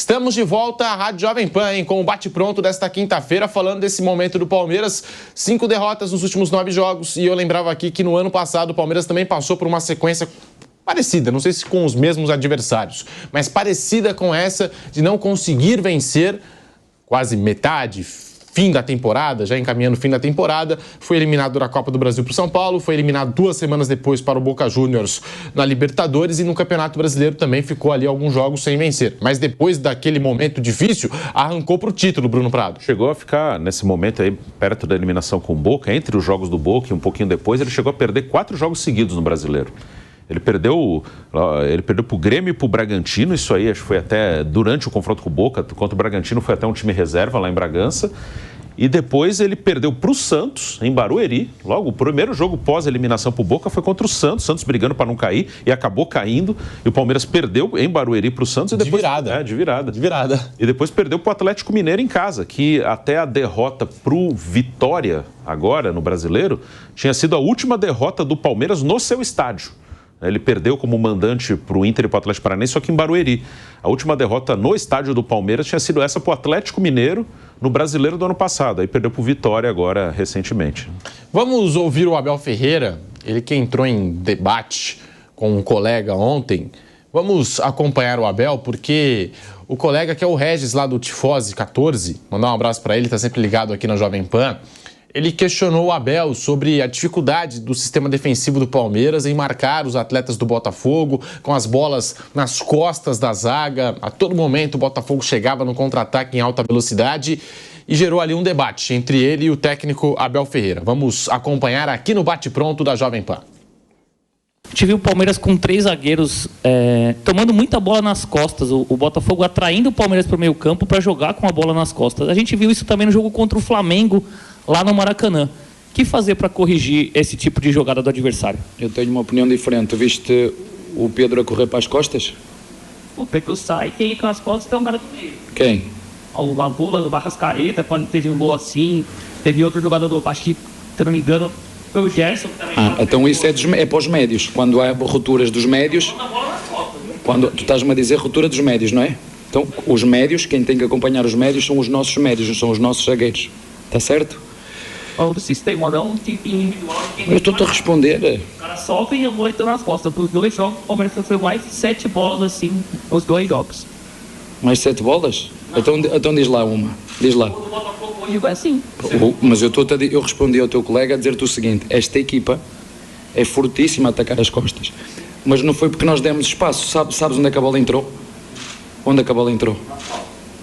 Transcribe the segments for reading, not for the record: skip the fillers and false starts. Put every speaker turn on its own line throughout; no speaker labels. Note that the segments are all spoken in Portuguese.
Estamos de volta à Rádio Jovem Pan, hein, com o bate-pronto desta quinta-feira, falando desse momento do Palmeiras. 5 derrotas nos últimos 9 jogos. E eu lembrava aqui que no ano passado o Palmeiras também passou por uma sequência parecida, não sei se com os mesmos adversários, mas parecida com essa de não conseguir vencer quase metade, fim da temporada, já encaminhando o fim da temporada. Foi eliminado da Copa do Brasil para o São Paulo, foi eliminado 2 semanas depois para o Boca Juniors na Libertadores e no Campeonato Brasileiro também ficou ali alguns jogos sem vencer. Mas depois daquele momento difícil, arrancou para o título, Bruno Prado.
Chegou a ficar nesse momento aí, perto da eliminação com o Boca, entre os jogos do Boca e um pouquinho depois, ele chegou a perder 4 jogos seguidos no Brasileiro. Ele perdeu para o Grêmio e para o Bragantino, isso aí acho que foi até durante o confronto com o Boca, contra o Bragantino foi até um time reserva lá em Bragança. E depois ele perdeu para o Santos, em Barueri. Logo, o primeiro jogo pós-eliminação para o Boca foi contra o Santos brigando para não cair e acabou caindo. E o Palmeiras perdeu em Barueri para o Santos. E depois,
de virada.
E depois perdeu para o Atlético Mineiro em casa, que até a derrota para o Vitória, agora no Brasileiro, tinha sido a última derrota do Palmeiras no seu estádio. Ele perdeu como mandante para o Inter e para o Atlético Paranaense, só que em Barueri. A última derrota no estádio do Palmeiras tinha sido essa para o Atlético Mineiro no Brasileiro do ano passado. Aí perdeu para o Vitória agora, recentemente.
Vamos ouvir o Abel Ferreira, ele que entrou em debate com um colega ontem. Vamos acompanhar o Abel, porque o colega que é o Regis lá do Tifose 14, mandar um abraço para ele, está sempre ligado aqui na Jovem Pan. Ele questionou o Abel sobre a dificuldade do sistema defensivo do Palmeiras em marcar os atletas do Botafogo com as bolas nas costas da zaga. A todo momento o Botafogo chegava no contra-ataque em alta velocidade e gerou ali um debate entre ele e o técnico Abel Ferreira. Vamos acompanhar aqui no Bate-Pronto da Jovem Pan.
A gente viu o Palmeiras com 3 zagueiros tomando muita bola nas costas, o Botafogo atraindo o Palmeiras para o meio campo para jogar com a bola nas costas. A gente viu isso também no jogo contra o Flamengo, lá no Maracanã. O que fazer para corrigir esse tipo de jogada do adversário?
Eu tenho uma opinião diferente. Viste o Pedro a correr para as costas?
O Pedro sai, quem com as costas tem um cara do meio.
Quem?
O Lavula, do Barrascaeta, quando teve um gol assim. Teve outro jogador do, acho que, se não me engano, foi o Gerson.
Então isso é para os médios. Quando há rupturas dos médios... Quando tu estás-me a dizer ruptura dos médios, não é? Então, os médios, quem tem que acompanhar os médios são os nossos médios, não são os nossos zagueiros. Está certo?
O sistema não tem individual.
Eu estou-te a responder.
O cara solta e eu vou entrar nas costas. Para os 2 jogos, o Palmeiras foi mais 7 bolas assim, os 2 jogos.
Mais 7 bolas? Então diz lá uma. Diz lá.
O Botafogo hoje é assim.
Mas eu respondi ao teu colega a dizer-te o seguinte: esta equipa é fortíssima a atacar as costas. Mas não foi porque nós demos espaço. Sabes onde é que a bola entrou? Onde é que a bola entrou?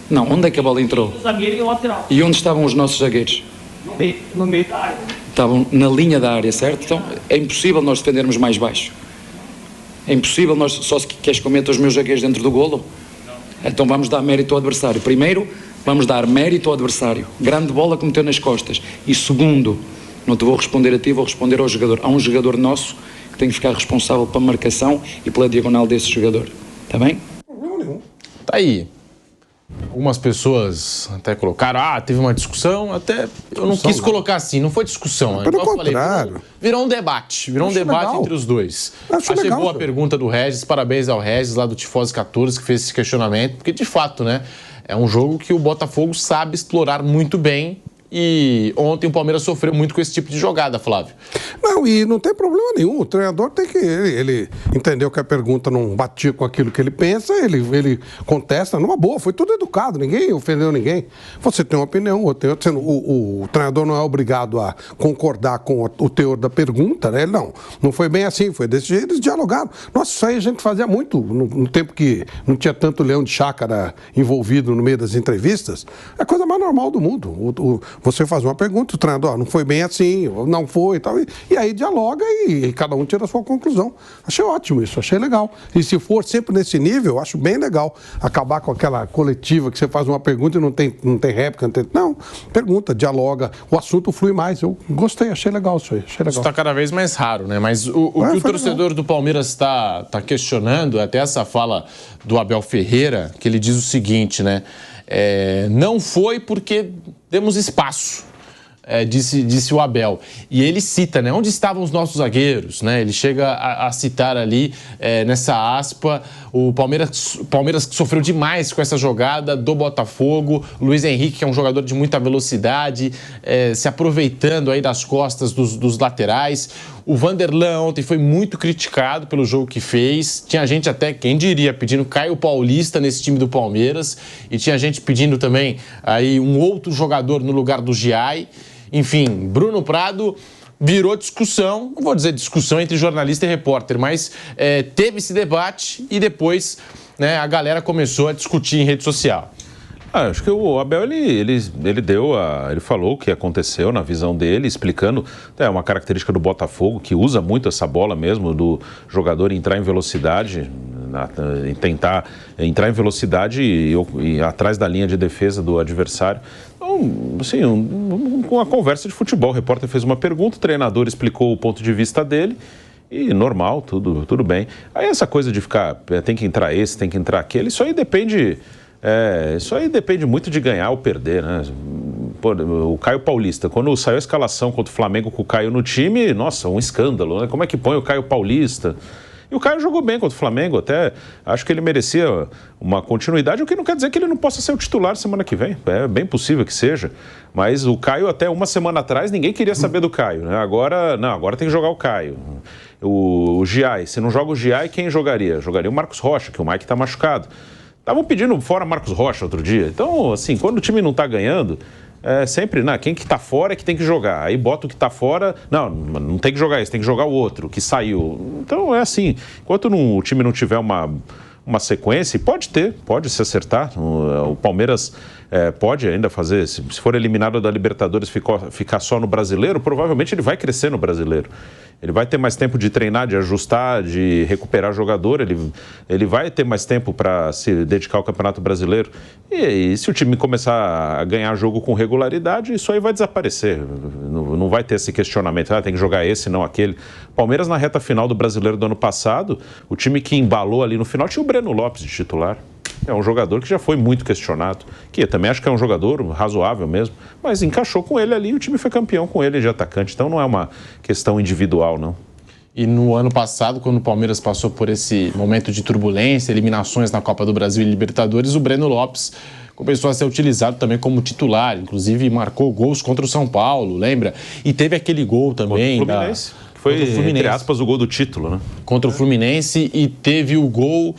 Não, onde é que a bola entrou?
O zagueiro e o lateral.
E onde estavam os nossos zagueiros?
No meio da área.
Estavam na linha da área, certo? Então é impossível nós defendermos mais baixo. É impossível nós... Só se queres que eu meta os meus zagueiros dentro do golo? Então vamos dar mérito ao adversário. Primeiro, vamos dar mérito ao adversário. Grande bola que meteu nas costas. E segundo, não te vou responder a ti, vou responder ao jogador. Há um jogador nosso que tem que ficar responsável pela marcação e pela diagonal desse jogador. Está bem?
Tá aí. Algumas pessoas até colocaram, teve uma discussão, até eu não quis colocar assim, não foi discussão.
Pelo contrário.
Virou um debate,
legal.
entre os dois.
Achei
Boa
legal,
a pergunta do Regis, parabéns ao Regis lá do Tifose 14 que fez esse questionamento, porque de fato, né, é um jogo que o Botafogo sabe explorar muito bem. E ontem o Palmeiras sofreu muito com esse tipo de jogada, Flávio.
Não, e não tem problema nenhum. O treinador tem que... Ele entendeu que a pergunta não batia com aquilo que ele pensa, ele contesta numa boa. Foi tudo educado, ninguém ofendeu ninguém. Você tem uma opinião, o treinador não é obrigado a concordar com o teor da pergunta, né? Não foi bem assim, foi desse jeito, eles dialogaram. Nossa, isso aí a gente fazia muito no tempo que não tinha tanto leão de chácara envolvido no meio das entrevistas. É a coisa mais normal do mundo. Você faz uma pergunta, o treinador, não foi bem assim, não foi e tal, e aí dialoga e cada um tira a sua conclusão. Achei ótimo isso, achei legal. E se for sempre nesse nível, acho bem legal. Acabar com aquela coletiva que você faz uma pergunta e não tem réplica, não, pergunta, dialoga, o assunto flui mais. Eu gostei, achei legal isso aí. Isso
está cada vez mais raro, né? Mas o que o torcedor do Palmeiras está questionando, até essa fala do Abel Ferreira, que ele diz o seguinte, né? Não foi porque demos espaço. disse o Abel. E ele cita, né? Onde estavam os nossos zagueiros, né? Ele chega a citar ali, nessa aspa, o Palmeiras que sofreu demais com essa jogada do Botafogo. Luiz Henrique, que é um jogador de muita velocidade, se aproveitando aí das costas dos laterais. O Vanderlan ontem foi muito criticado pelo jogo que fez. Tinha gente até, quem diria, pedindo Caio Paulista nesse time do Palmeiras. E tinha gente pedindo também aí um outro jogador no lugar do Giai. Enfim, Bruno Prado virou discussão, não vou dizer discussão entre jornalista e repórter, mas teve esse debate e depois, né, a galera começou a discutir em rede social.
Acho que o Abel, ele falou o que aconteceu na visão dele, explicando, uma característica do Botafogo, que usa muito essa bola mesmo, do jogador entrar em velocidade, tentar entrar em velocidade e atrás da linha de defesa do adversário. Então, assim, uma conversa de futebol, o repórter fez uma pergunta, o treinador explicou o ponto de vista dele, e normal, tudo bem. Aí essa coisa de ficar, tem que entrar esse, tem que entrar aquele, isso aí depende muito de ganhar ou perder, né? Pô, o Caio Paulista, quando saiu a escalação contra o Flamengo com o Caio no time, nossa, um escândalo, né? Como é que põe o Caio Paulista? E o Caio jogou bem contra o Flamengo, até acho que ele merecia uma continuidade, o que não quer dizer que ele não possa ser o titular semana que vem, é bem possível que seja, mas o Caio até uma semana atrás ninguém queria saber do Caio, né? Agora tem que jogar o Caio. O Giai, se não joga o Giai, quem jogaria? Jogaria o Marcos Rocha, que o Mike está machucado. Estavam pedindo fora Marcos Rocha outro dia, então assim, quando o time não está ganhando, sempre, quem que tá fora é que tem que jogar. Aí bota o que tá fora, não tem que jogar esse, tem que jogar o outro, que saiu. Então é assim, enquanto o time não tiver uma sequência, pode se acertar. O Palmeiras pode ainda fazer, se for eliminado da Libertadores, ficar só no Brasileiro, provavelmente ele vai crescer no Brasileiro. Ele vai ter mais tempo de treinar, de ajustar, de recuperar jogador, ele vai ter mais tempo para se dedicar ao Campeonato Brasileiro. E se o time começar a ganhar jogo com regularidade, isso aí vai desaparecer. Não vai ter esse questionamento, tem que jogar esse, não aquele. Palmeiras, na reta final do Brasileiro do ano passado, o time que embalou ali no final tinha o Breno Lopes de titular. É um jogador que já foi muito questionado, que eu também acho que é um jogador razoável mesmo, mas encaixou com ele ali e o time foi campeão com ele de atacante, então não é uma questão individual, não.
E no ano passado, quando o Palmeiras passou por esse momento de turbulência, eliminações na Copa do Brasil e Libertadores, o Breno Lopes começou a ser utilizado também como titular, inclusive marcou gols contra o São Paulo, lembra? E teve aquele gol também
contra o Fluminense, que foi, entre aspas, o gol do título, né?
Contra o Fluminense, e teve o gol...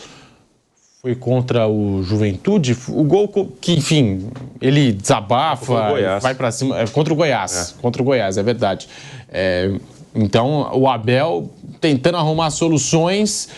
Foi contra o Juventude, o gol que, enfim, ele desabafa, vai para cima, contra o Goiás, contra o Goiás, é verdade. Então, o Abel tentando arrumar soluções,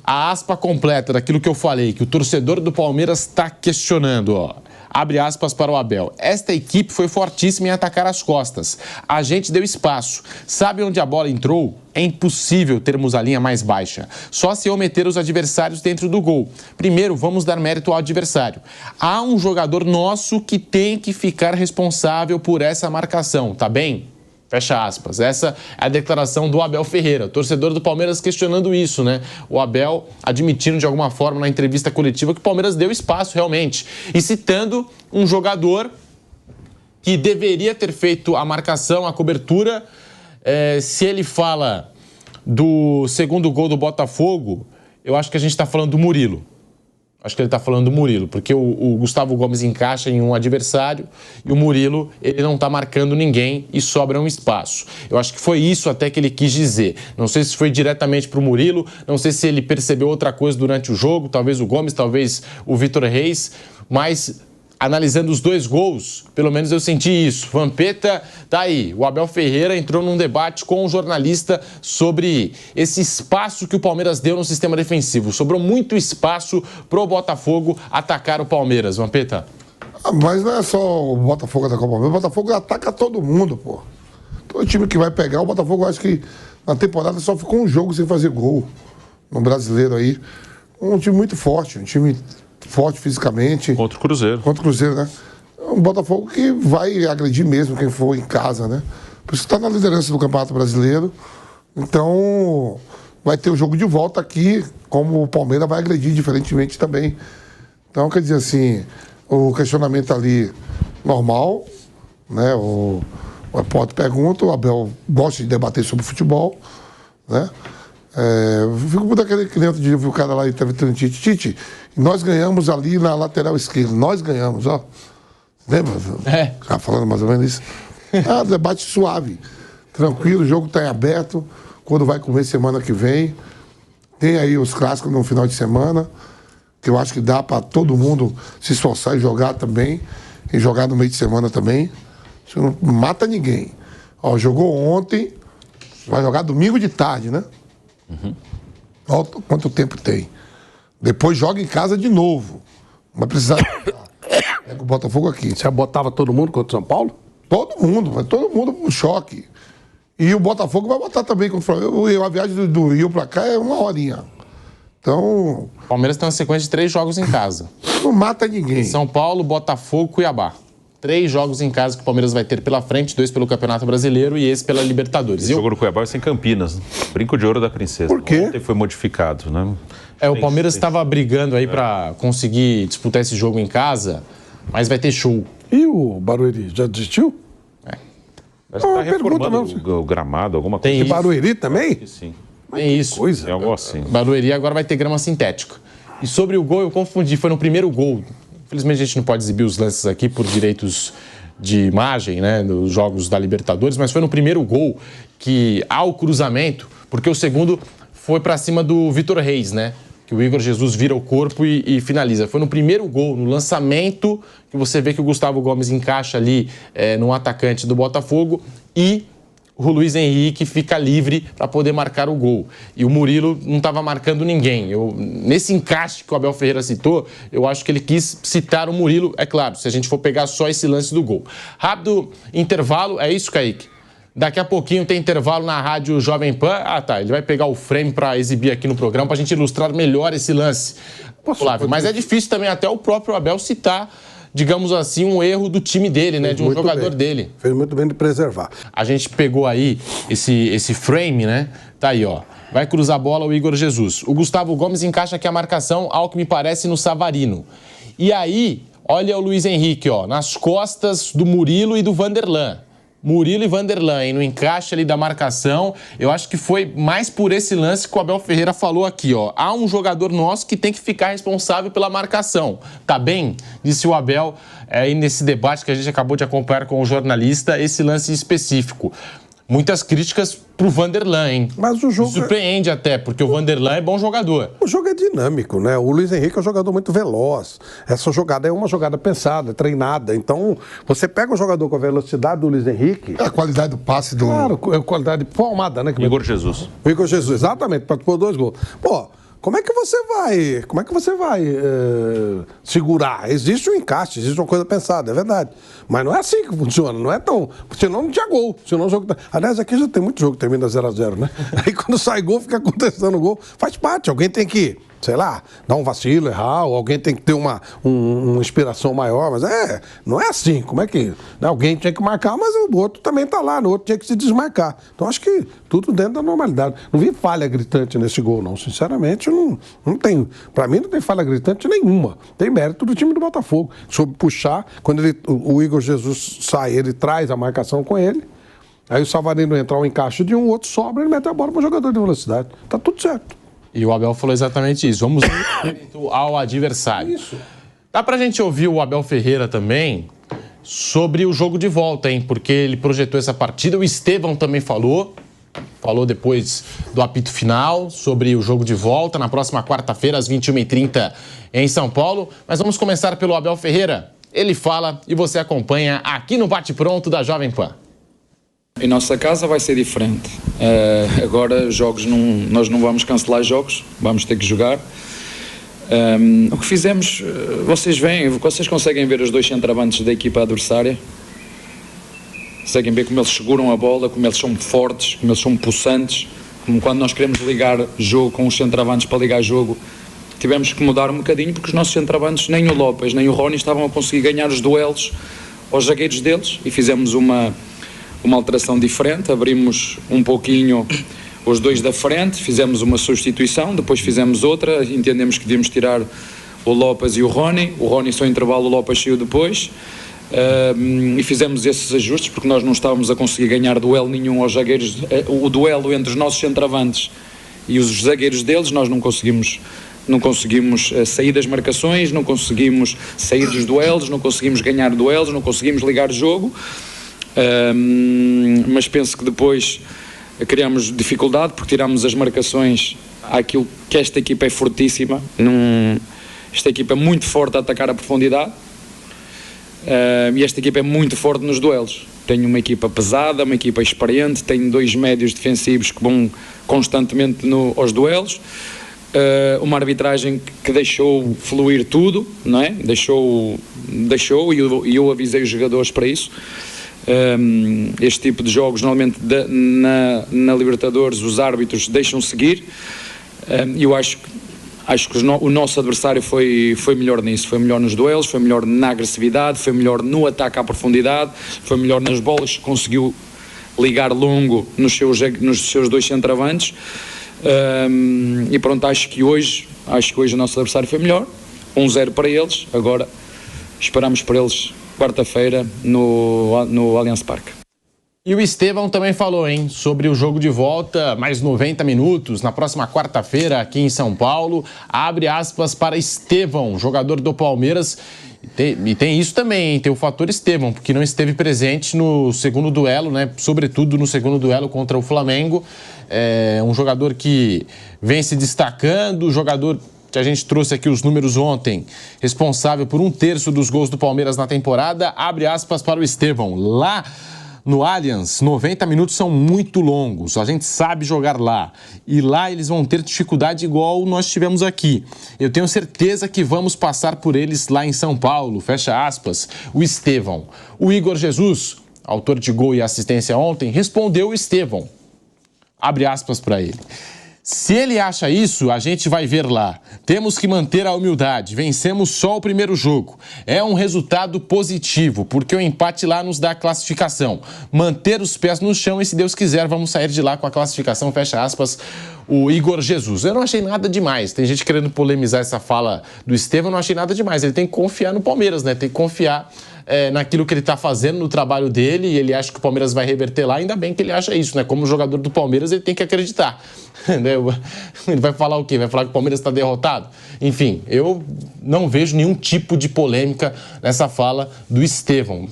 a aspa completa daquilo que eu falei, que o torcedor do Palmeiras está questionando, ó. Abre aspas para o Abel. Esta equipe foi fortíssima em atacar as costas. A gente deu espaço. Sabe onde a bola entrou? É impossível termos a linha mais baixa. Só se eu meter os adversários dentro do gol. Primeiro, vamos dar mérito ao adversário. Há um jogador nosso que tem que ficar responsável por essa marcação, tá bem? Fecha aspas. Essa é a declaração do Abel Ferreira, torcedor do Palmeiras questionando isso, né? O Abel admitindo de alguma forma na entrevista coletiva que o Palmeiras deu espaço realmente. E citando um jogador que deveria ter feito a marcação, a cobertura. Se ele fala do segundo gol do Botafogo, eu acho que a gente está falando do Murilo. Acho que ele está falando do Murilo, porque o Gustavo Gomes encaixa em um adversário e o Murilo, ele não está marcando ninguém e sobra um espaço. Eu acho que foi isso até que ele quis dizer. Não sei se foi diretamente para o Murilo, não sei se ele percebeu outra coisa durante o jogo, talvez o Gomes, talvez o Vitor Reis, mas... Analisando os dois gols, pelo menos eu senti isso. Vampeta, tá aí. O Abel Ferreira entrou num debate com um jornalista sobre esse espaço que o Palmeiras deu no sistema defensivo. Sobrou muito espaço pro Botafogo atacar o Palmeiras, Vampeta.
Mas não é só o Botafogo atacar o Palmeiras. O Botafogo ataca todo mundo, pô. Todo time que vai pegar, o Botafogo, acho que na temporada só ficou um jogo sem fazer gol no Brasileiro aí. Um time muito forte, um time... forte fisicamente.
Contra o Cruzeiro.
Contra o Cruzeiro, né? Um Botafogo que vai agredir mesmo quem for em casa, né? Por isso está na liderança do Campeonato Brasileiro. Então, vai ter o jogo de volta aqui, como o Palmeiras vai agredir diferentemente também. Então, quer dizer assim, o questionamento ali normal, né? O
O Potter pergunta, o Abel gosta de debater sobre futebol, né? Fico muito aquele cliente de ouvir o cara lá entrevistando Tite, nós ganhamos ali na lateral esquerda, nós ganhamos, ó. Lembra? Já falando mais ou menos isso. Debate suave, tranquilo, o jogo está em aberto, quando vai comer semana que vem. Tem aí os clássicos no final de semana, que eu acho que dá para todo mundo se esforçar e jogar também, e jogar no meio de semana também. Isso não mata ninguém. Ó, jogou ontem, vai jogar domingo de tarde, né? Olha quanto tempo tem. Depois joga em casa de novo. Mas precisa. Pega o Botafogo aqui.
Você botava todo mundo contra o São Paulo?
Todo mundo com choque. E o Botafogo vai botar também contra o Flamengo. A viagem do Rio pra cá é 1 horinha. Então.
O Palmeiras tem uma sequência de 3 jogos em casa.
Não mata ninguém.
São Paulo, Botafogo, Cuiabá. 3 jogos em casa que o Palmeiras vai ter pela frente, 2 pelo Campeonato Brasileiro e esse pela Libertadores.
Esse jogo no Cuiabá vai ser em Campinas. Brinco de ouro da princesa.
Por quê?
Ontem foi modificado, né?
O Palmeiras estava brigando aí para conseguir disputar esse jogo em casa, mas vai ter show.
E o Barueri, já desistiu?
Parece que tá reformando o gramado, alguma coisa.
Tem Barueri também?
Sim.
Tem isso.
Coisa.
É algo assim.
Barueri agora vai ter grama sintética. E sobre o gol, eu confundi, foi no primeiro gol. Infelizmente a gente não pode exibir os lances aqui por direitos de imagem, né, dos jogos da Libertadores, mas foi no primeiro gol que há o cruzamento, porque o segundo foi para cima do Vitor Reis, né? Que o Igor Jesus vira o corpo e finaliza. Foi no primeiro gol, no lançamento, que você vê que o Gustavo Gomes encaixa ali no atacante do Botafogo e o Luiz Henrique fica livre para poder marcar o gol. E o Murilo não estava marcando ninguém. Nesse encaixe que o Abel Ferreira citou, eu acho que ele quis citar o Murilo, é claro, se a gente for pegar só esse lance do gol. Rápido intervalo, é isso, Kaique? Daqui a pouquinho tem intervalo na Rádio Jovem Pan. Ele vai pegar o frame para exibir aqui no programa para a gente ilustrar melhor esse lance. Flávio, mas é difícil também até o próprio Abel citar, digamos assim, um erro do time dele, né? De um jogador dele.
Fez muito bem de preservar.
A gente pegou aí esse frame, né? Tá aí, ó. Vai cruzar a bola o Igor Jesus. O Gustavo Gomes encaixa aqui a marcação, ao que me parece, no Savarino. E aí, olha o Luiz Henrique, ó, nas costas do Murilo e do Vanderlan. Murilo e Vanderlan, no encaixe ali da marcação, eu acho que foi mais por esse lance que o Abel Ferreira falou aqui, ó. Há um jogador nosso que tem que ficar responsável pela marcação. Tá bem? Disse o Abel aí nesse debate que a gente acabou de acompanhar com o jornalista, esse lance específico. Muitas críticas pro Vanderlan, hein?
Mas o jogo
surpreende até, porque o Vanderlan é bom jogador.
O jogo é dinâmico, né? O Luiz Henrique é um jogador muito veloz. Essa jogada é uma jogada pensada, treinada. Então, você pega um jogador com a velocidade do Luiz Henrique...
A qualidade do passe do...
Claro, a qualidade formada, né?
Igor Jesus.
O Igor Jesus, exatamente, para pôr 2 gols. Pô, como é que você vai segurar? Existe um encaixe, existe uma coisa pensada, é verdade. Mas não é assim que funciona, não é tão... Senão não tinha gol. Senão o jogo... Aliás, aqui já tem muito jogo que termina 0-0, né? Aí quando sai gol, fica acontecendo gol. Faz parte, alguém tem que, sei lá, dar um vacilo, errar, ou alguém tem que ter uma inspiração maior, mas não é assim. Como é que... Né? Alguém tinha que marcar, mas o outro também tá lá, o outro tinha que se desmarcar. Então acho que tudo dentro da normalidade. Não vi falha gritante nesse gol, não. Sinceramente, não tem... Pra mim não tem falha gritante nenhuma. Tem mérito do time do Botafogo. Soube puxar, quando o Igor Jesus sai, ele traz a marcação com ele, aí o Savarino entra ao encaixe de um, o outro sobra, ele mete a bola para o jogador de velocidade. Tá tudo certo.
E o Abel falou exatamente isso. Vamos ao adversário. Isso. Dá pra gente ouvir o Abel Ferreira também sobre o jogo de volta, hein? Porque ele projetou essa partida. O Estevão também falou depois do apito final sobre o jogo de volta na próxima quarta-feira, às 21h30 em São Paulo. Mas vamos começar pelo Abel Ferreira. Ele fala e você acompanha aqui no Bate Pronto da Jovem Pan.
Em nossa casa vai ser diferente. Agora jogos nós não vamos cancelar jogos, vamos ter que jogar. O que fizemos, vocês conseguem ver os 2 centroavantes da equipa adversária? Conseguem ver como eles seguram a bola, como eles são fortes, como eles são possantes, como quando nós queremos ligar jogo com os centroavantes para ligar jogo, tivemos que mudar um bocadinho porque os nossos centroavantes, nem o Lopes nem o Rony, estavam a conseguir ganhar os duelos aos zagueiros deles e fizemos uma alteração diferente, abrimos um pouquinho os 2 da frente, fizemos uma substituição, depois fizemos outra, entendemos que devíamos tirar o Lopes e o Rony só intervalo, o Lopes saiu depois, e fizemos esses ajustes porque nós não estávamos a conseguir ganhar duelo nenhum aos zagueiros. O duelo entre os nossos centroavantes e os zagueiros deles, nós não conseguimos sair das marcações, não conseguimos sair dos duelos, não conseguimos ganhar duelos, não conseguimos ligar o jogo, mas penso que depois criámos dificuldade porque tirámos as marcações àquilo que esta equipa é fortíssima. Esta equipa é muito forte a atacar a profundidade, e esta equipa é muito forte nos duelos. Tenho uma equipa pesada, uma equipa experiente, tenho 2 médios defensivos que vão constantemente aos duelos, uma arbitragem que deixou fluir tudo, não é? Deixou e eu avisei os jogadores para isso. Este tipo de jogos normalmente na Libertadores os árbitros deixam seguir, e eu acho que o nosso adversário foi melhor nisso, foi melhor nos duelos, foi melhor na agressividade, foi melhor no ataque à profundidade, foi melhor nas bolas, conseguiu ligar longo nos seus 2 centroavantes, e pronto, acho que hoje o nosso adversário foi melhor, 1-0 para eles. Agora esperamos por eles quarta-feira no Allianz Parque.
E o Estevão também falou, sobre o jogo de volta, mais 90 minutos, na próxima quarta-feira aqui em São Paulo. Abre aspas para Estevão, jogador do Palmeiras. E tem isso também, tem o fator Estevão, porque não esteve presente no segundo duelo, né? Sobretudo no segundo duelo contra o Flamengo. É um jogador que vem se destacando, jogador que a gente trouxe aqui os números ontem, responsável por 1/3 dos gols do Palmeiras na temporada. Abre aspas para o Estevão. Lá no Allianz, 90 minutos são muito longos, a gente sabe jogar lá. E lá eles vão ter dificuldade igual nós tivemos aqui. Eu tenho certeza que vamos passar por eles lá em São Paulo, fecha aspas, o Estevão. O Igor Jesus, autor de gol e assistência ontem, respondeu o Estevão. Abre aspas para ele. Se ele acha isso, a gente vai ver lá. Temos que manter a humildade. Vencemos só o primeiro jogo. É um resultado positivo, porque o empate lá nos dá a classificação. Manter os pés no chão e, se Deus quiser, vamos sair de lá com a classificação, fecha aspas, o Igor Jesus. Eu não achei nada demais. Tem gente querendo polemizar essa fala do Estevão, eu não achei nada demais. Ele tem que confiar no Palmeiras, né? Tem que confiar naquilo que ele está fazendo, no trabalho dele, e ele acha que o Palmeiras vai reverter lá. Ainda bem que ele acha isso, né? Como jogador do Palmeiras, ele tem que acreditar. Ele vai falar o quê? Vai falar que o Palmeiras está derrotado? Enfim, eu não vejo nenhum tipo de polêmica nessa fala do Estevão.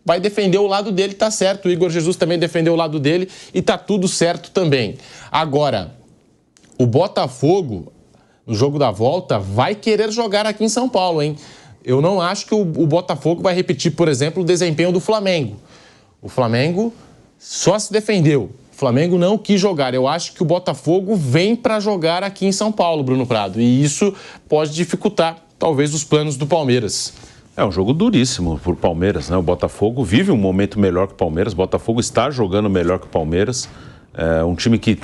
Vai defender o lado dele, tá certo. O Igor Jesus também defendeu o lado dele e tá tudo certo também. Agora, o Botafogo, no jogo da volta, vai querer jogar aqui em São Paulo, Eu não acho que o Botafogo vai repetir, por exemplo, o desempenho do Flamengo. O Flamengo só se defendeu. O Flamengo não quis jogar. Eu acho que o Botafogo vem para jogar aqui em São Paulo, Bruno Prado. E isso pode dificultar, talvez, os planos do Palmeiras.
É um jogo duríssimo para o Palmeiras, né? O Botafogo vive um momento melhor que o Palmeiras. O Botafogo está jogando melhor que o Palmeiras. É um time que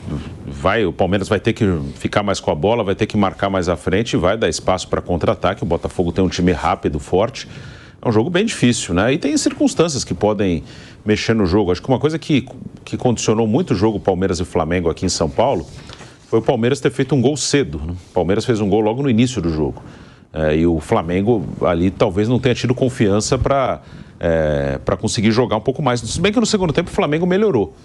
o Palmeiras vai ter que ficar mais com a bola, vai ter que marcar mais à frente e vai dar espaço para contra-ataque. O Botafogo tem um time rápido, forte. É um jogo bem difícil, né? E tem circunstâncias que podem mexer no jogo. Acho que uma coisa que condicionou muito o jogo Palmeiras e Flamengo aqui em São Paulo foi o Palmeiras ter feito um gol cedo, né? O Palmeiras fez um gol logo no início do jogo. E o Flamengo ali talvez não tenha tido confiança para conseguir jogar um pouco mais. Se bem que no segundo tempo o Flamengo melhorou.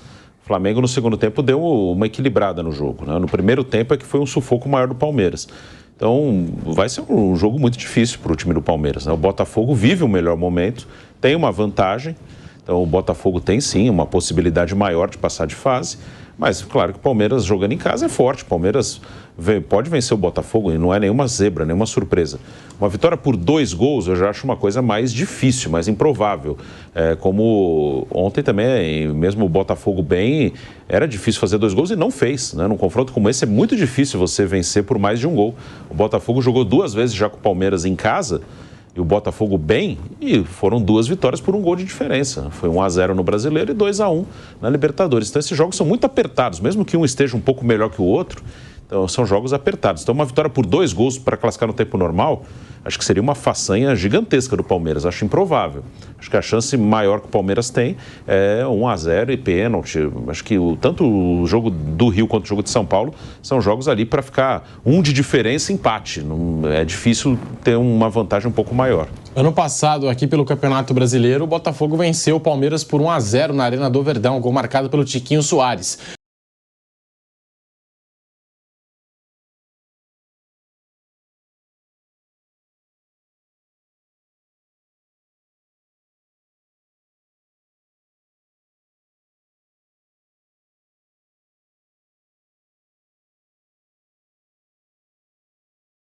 O Flamengo no segundo tempo deu uma equilibrada no jogo, né? No primeiro tempo é que foi um sufoco maior do Palmeiras. Então vai ser um jogo muito difícil para o time do Palmeiras, né? O Botafogo vive o melhor momento, tem uma vantagem. Então o Botafogo tem sim uma possibilidade maior de passar de fase. Mas claro que o Palmeiras jogando em casa é forte. O Palmeiras pode vencer o Botafogo e não é nenhuma zebra, nenhuma surpresa. Uma vitória por 2 gols eu já acho uma coisa mais difícil, mais improvável. Como ontem também, mesmo o Botafogo bem, era difícil fazer 2 gols e não fez, né? Num confronto como esse é muito difícil você vencer por mais de um gol. O Botafogo jogou 2 vezes já com o Palmeiras em casa e o Botafogo bem, e foram 2 vitórias por 1 gol de diferença. Foi 1-0 no Brasileiro e 2-1 na Libertadores. Então esses jogos são muito apertados, mesmo que um esteja um pouco melhor que o outro, Então, são jogos apertados. Então, uma vitória por 2 gols para classificar no tempo normal, acho que seria uma façanha gigantesca do Palmeiras. Acho improvável. Acho que a chance maior que o Palmeiras tem é 1-0 e pênalti. Acho que tanto o jogo do Rio quanto o jogo de São Paulo são jogos ali para ficar um de diferença, empate. Não, é difícil ter uma vantagem um pouco maior.
Ano passado, aqui pelo Campeonato Brasileiro, o Botafogo venceu o Palmeiras por 1-0 na Arena do Verdão, gol marcado pelo Tiquinho Soares.